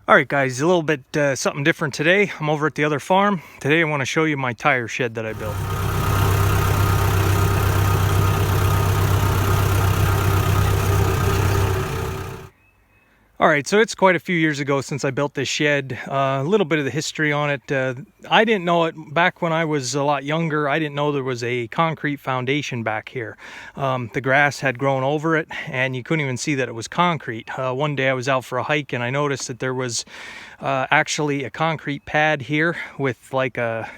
All right, guys, a little bit something different today. I'm over at the other farm. Today I want to show you my tire shed that I built. All right, so it's quite a few years ago since I built this shed. A little bit of the history on it. I didn't know it back when I was a lot younger. I didn't know there was a concrete foundation back here. The grass had grown over it and you couldn't even see that it was concrete. One day I was out for a hike and I noticed that there was actually a concrete pad here with like a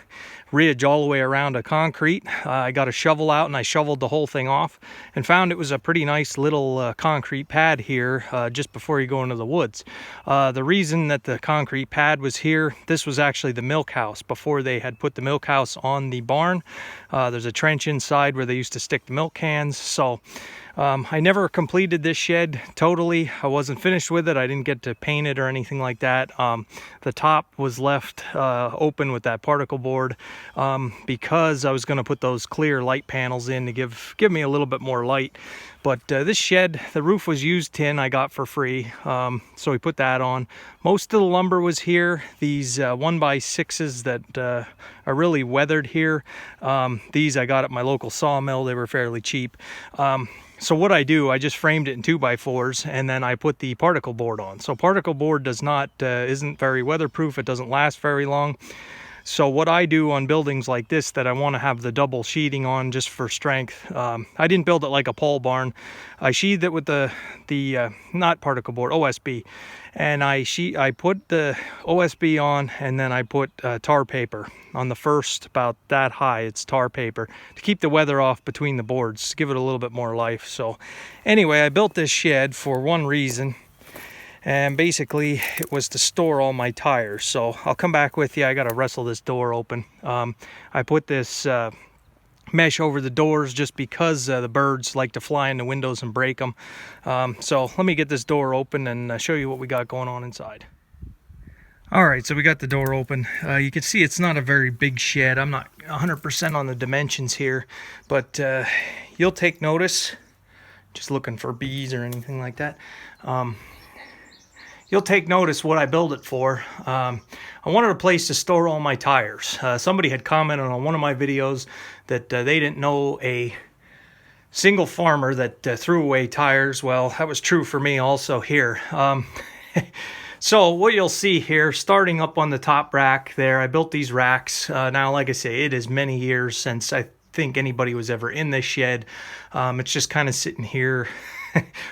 ridge all the way around a concrete. I got a shovel out and I shoveled the whole thing off and found it was a pretty nice little concrete pad here just before you go into the woods. The reason that the concrete pad was here, this was actually the milk house before they had put the milk house on the barn. There's a trench inside where they used to stick the milk cans. So I never completed this shed totally. I wasn't finished with it. I didn't get to paint it or anything like that. The top was left open with that particle board because I was going to put those clear light panels in to give me a little bit more light. But this shed, the roof was used tin I got for free, so we put that on. Most of the lumber was here. These 1x6s that are really weathered here. These I got at my local sawmill. They were fairly cheap. So what I do, I just framed it in 2x4s and then I put the particle board on. So particle board isn't very weatherproof. It doesn't last very long. So what I do on buildings like this that I want to have the double sheething on just for strength, I didn't build it like a pole barn. I sheathed it with the not particle board, OSB, and I put the OSB on, and then I put tar paper on the first, about that high. It's tar paper to keep the weather off between the boards, to give it a little bit more life. So anyway, I built this shed for one reason. And basically it was to store all my tires. So I'll come back with you. I got to wrestle this door open. I put this mesh over the doors just because the birds like to fly in the windows and break them. So let me get this door open and show you what we got going on inside. All right, so we got the door open. You can see it's not a very big shed. I'm not 100% on the dimensions here, but you'll take notice. Just looking for bees or anything like that. You'll take notice what I built it for. I wanted a place to store all my tires. Somebody had commented on one of my videos that they didn't know a single farmer that threw away tires. Well, that was true for me also here. So what you'll see here, starting up on the top rack there, I built these racks. Now, like I say, it is many years since I think anybody was ever in this shed. It's just kind of sitting here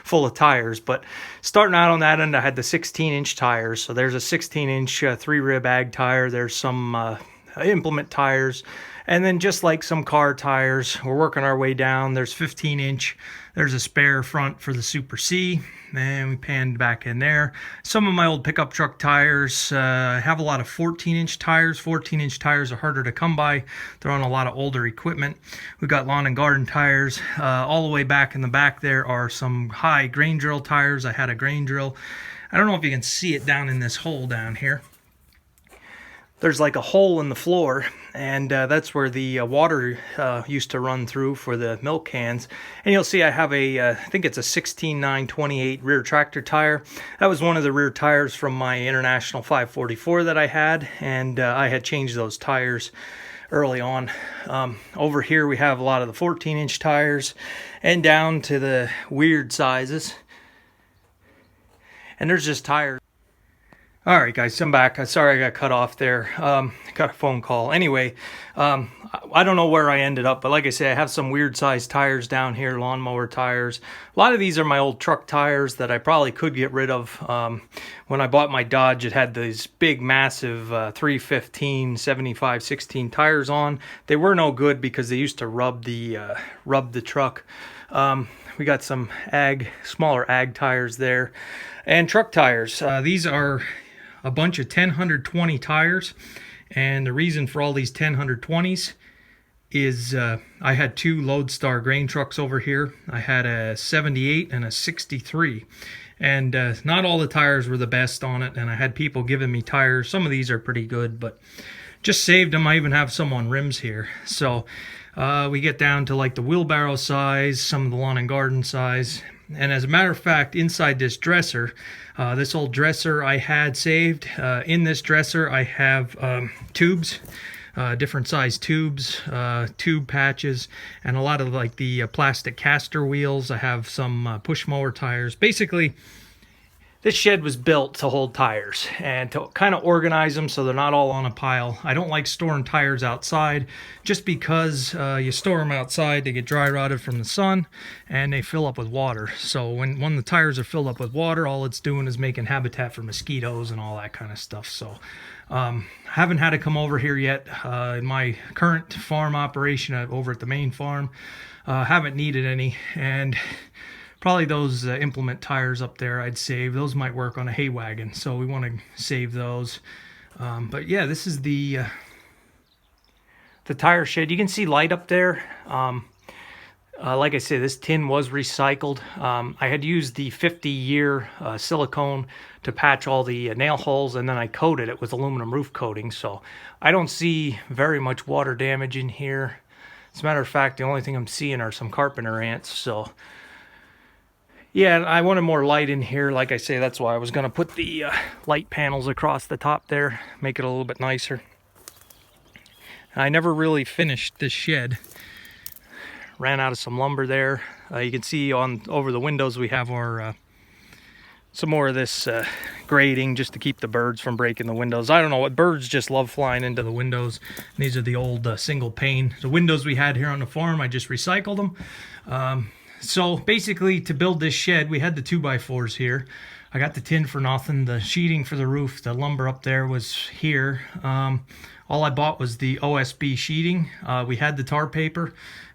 full of tires. But starting out on that end, I had the 16-inch tires. So there's a 16-inch 3-rib ag tire. There's some implement tires. And then just like some car tires, we're working our way down. There's 15-inch. There's a spare front for the Super C. And we panned back in there. Some of my old pickup truck tires. I have a lot of 14-inch tires. 14-inch tires are harder to come by. They're on a lot of older equipment. We've got lawn and garden tires. All the way back in the back there are some high grain drill tires. I had a grain drill. I don't know if you can see it down in this hole down here. There's like a hole in the floor, and that's where the water used to run through for the milk cans. And you'll see I have I think it's a 16-9-28 rear tractor tire. That was one of the rear tires from my International 544 that I had, and I had changed those tires early on. Over here we have a lot of the 14-inch tires, and down to the weird sizes. And there's just tires. All right, guys, I'm back. Sorry I got cut off there. Got a phone call. Anyway, I don't know where I ended up, but like I say, I have some weird sized tires down here, lawnmower tires. A lot of these are my old truck tires that I probably could get rid of. When I bought my Dodge, it had these big, massive 315, 75, 16 tires on. They were no good because they used to rub the truck. We got some smaller ag tires there, and truck tires. These are a bunch of 10-120 tires, and the reason for all these 10-120s is I had two Lodestar grain trucks over here. I had a 78 and a 63, and not all the tires were the best on it, and I had people giving me tires. Some of these are pretty good, but just saved them. I even have some on rims here. So we get down to like the wheelbarrow size, some of the lawn and garden size, And as a matter of fact, inside this dresser, this old dresser I had saved, in this dresser I have tubes, different size tubes, tube patches, and a lot of like the plastic caster wheels. I have some push mower tires. Basically, this shed was built to hold tires and to kind of organize them so they're not all on a pile. I don't like storing tires outside just because you store them outside, they get dry rotted from the sun and they fill up with water. So when the tires are filled up with water, all it's doing is making habitat for mosquitoes and all that kind of stuff. So haven't had to come over here yet. In my current farm operation over at the main farm, haven't needed any. And probably those implement tires up there I'd save. Those might work on a hay wagon, so we want to save those. But yeah, this is the tire shed. You can see light up there. Like I said, this tin was recycled. I had used the 50-year silicone to patch all the nail holes, and then I coated it with aluminum roof coating, so I don't see very much water damage in here. As a matter of fact, the only thing I'm seeing are some carpenter ants, so yeah, I wanted more light in here. Like I say, that's why I was going to put the light panels across the top there, make it a little bit nicer. I never really finished this shed. Ran out of some lumber there. You can see over the windows we have our some more of this grating just to keep the birds from breaking the windows. I don't know what birds just love flying into the windows. These are the old single pane. The windows we had here on the farm, I just recycled them. So basically, to build this shed, we had the 2x4s here. I got the tin for nothing. The sheeting for the roof, the lumber up there was here. All I bought was the OSB sheeting. We had the tar paper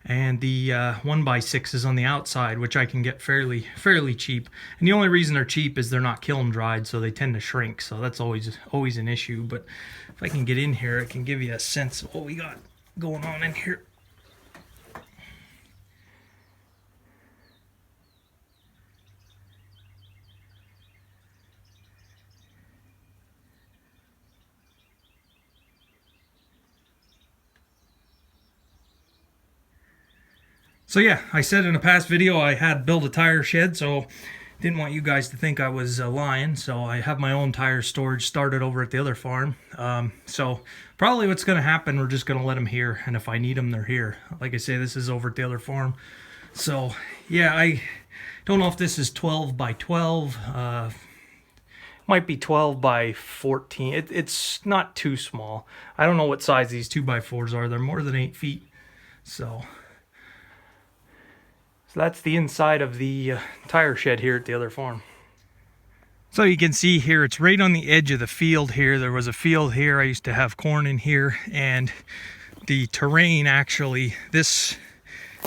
and the 1x6s on the outside, which I can get fairly cheap. And the only reason they're cheap is they're not kiln dried, so they tend to shrink. So that's always an issue. But if I can get in here, I can give you a sense of what we got going on in here. So yeah, I said in a past video I had built a tire shed, so didn't want you guys to think I was lying. So I have my own tire storage started over at the other farm. So probably what's going to happen, we're just going to let them here, and if I need them, they're here. Like I say, this is over at the other farm. So yeah, I don't know if this is 12 by 12. Might be 12 by 14. It's not too small. I don't know what size these 2x4s are. They're more than 8 feet. So that's the inside of the tire shed here at the other farm. So you can see here, it's right on the edge of the field here. There was a field here. I used to have corn in here, and the terrain actually, this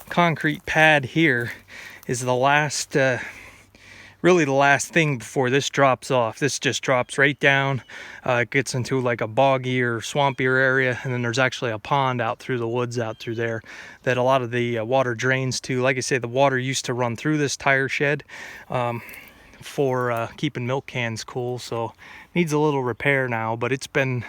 concrete pad here is the last, really the last thing before this drops off. This just drops right down. It gets into like a boggy or swampier area, and then there's actually a pond out through the woods out through there that a lot of the water drains to. Like I say, the water used to run through this tire shed for keeping milk cans cool, so needs a little repair now, but it's been,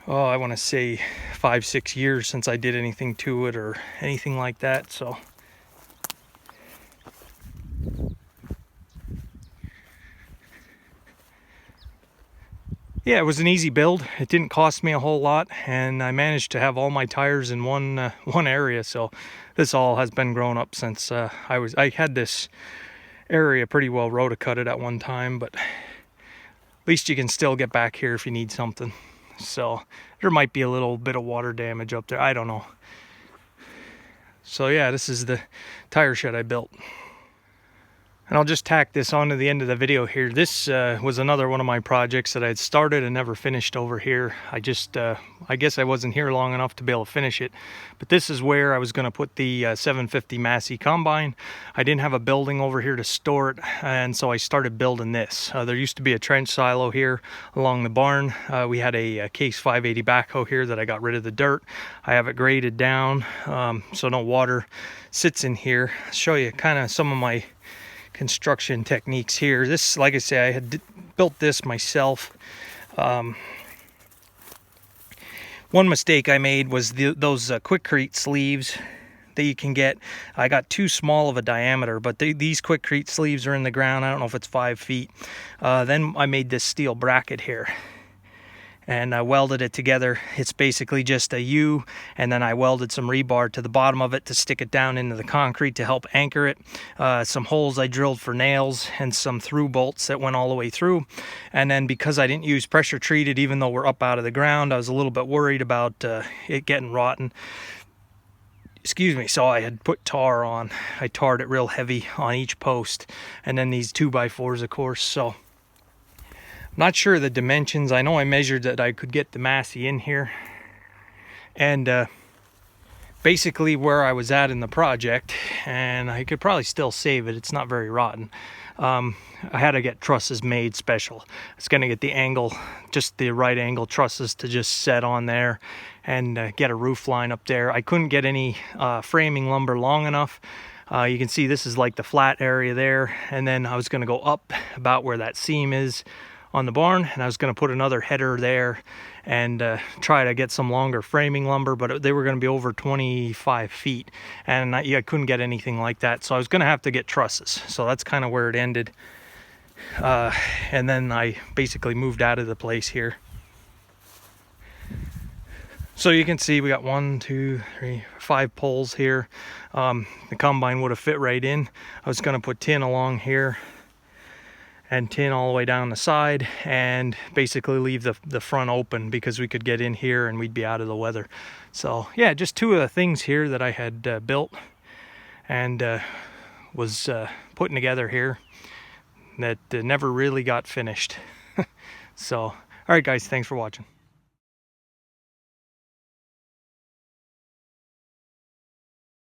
oh, I want to say 5-6 years since I did anything to it or anything like that. So yeah, it was an easy build. It didn't cost me a whole lot, and I managed to have all my tires in one area. So this all has been grown up since I had this area pretty well rotocutted at one time, but at least you can still get back here if you need something. So there might be a little bit of water damage up there, I don't know. So yeah, this is the tire shed I built. And I'll just tack this onto the end of the video here. This was another one of my projects that I had started and never finished over here. I guess I wasn't here long enough to be able to finish it. But this is where I was going to put the 750 Massey Combine. I didn't have a building over here to store it, and so I started building this. There used to be a trench silo here along the barn. We had a Case 580 backhoe here that I got rid of the dirt. I have it graded down so no water sits in here. I'll show you kind of some of my construction techniques here. This, like I say, I had built this myself. One mistake I made was those Quikrete sleeves. that you can get. I got too small of a diameter, but these Quikrete sleeves are in the ground. I don't know if it's 5 feet. Then I made this steel bracket here, and I welded it together. It's basically just a U, and then I welded some rebar to the bottom of it to stick it down into the concrete to help anchor it. Some holes I drilled for nails, and some through bolts that went all the way through. And then because I didn't use pressure treated, even though we're up out of the ground, I was a little bit worried about it getting rotten. Excuse me. So I had put tar on. I tarred it real heavy on each post, and then these 2x4s, of course. So not sure the dimensions. I know I measured that I could get the Massey in here, and basically where I was at in the project, and I could probably still save it, it's not very rotten. I had to get trusses made special. It's going to get the angle, just the right angle trusses to just set on there, and get a roof line up there. I couldn't get any framing lumber long enough. You can see this is like the flat area there, and then I was going to go up about where that seam is on the barn, and I was going to put another header there and try to get some longer framing lumber, but they were going to be over 25 feet, and I couldn't get anything like that, so I was going to have to get trusses. So that's kind of where it ended, and then I basically moved out of the place here. So you can see we got 1, 2, 3, 5 poles here. The combine would have fit right in. I was going to put tin along here and tin all the way down the side, and basically leave the front open because we could get in here and we'd be out of the weather. So yeah, just 2 of the things here that I had built and was putting together here that never really got finished. So all right guys, thanks for watching.